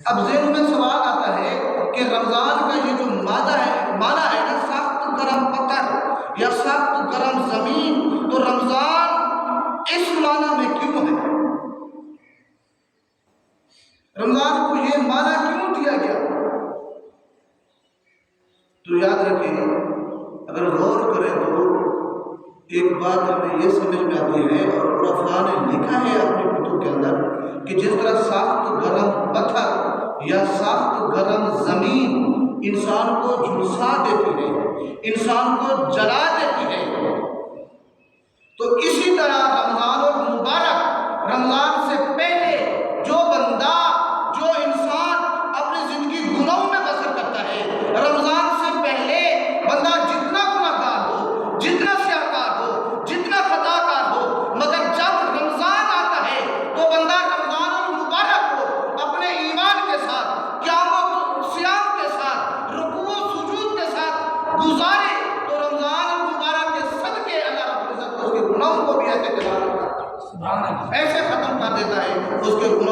اب ذہن میں سوال آتا ہے کہ رمضان کا یہ جو معنی ہے نا، سخت گرم پتھر یا سخت گرم زمین، تو رمضان اس معنی میں کیوں ہے؟ رمضان کو یہ معنی کیوں دیا گیا؟ تو یاد رکھیں، اگر غور کریں تو ایک بات ہمیں یہ سمجھ میں آتی ہے، اور عرفاء نے لکھا ہے اپنی کتب کے اندر، کہ جس طرح سخت گرم پتھر یا سخت گرم زمین انسان کو جھلسا دیتی ہے، انسان کو جلا دیتی ہے، تو اسی طرح رمضان المبارک، رمضان سے پہلے جو بندہ، جو انسان اپنی زندگی گناہوں میں بسر کرتا ہے، رمضان سے پہلے بندہ جتنا گناہگار ہو، جتنا سیاہکار ہو، جتنا خطا کار ہو، مگر جب رمضان آتا ہے تو بندہ رمضان المبارک کو اپنے ایمان کے ساتھ، قیام و صیام کے ساتھ، رکوع و سجود کے ساتھ گزارے، تو رمضان المبارک کے صدقے اللہ رب العزت اس کے گناہوں کو بھی ایسے ختم کر دیتا ہے، اس کے گناہوں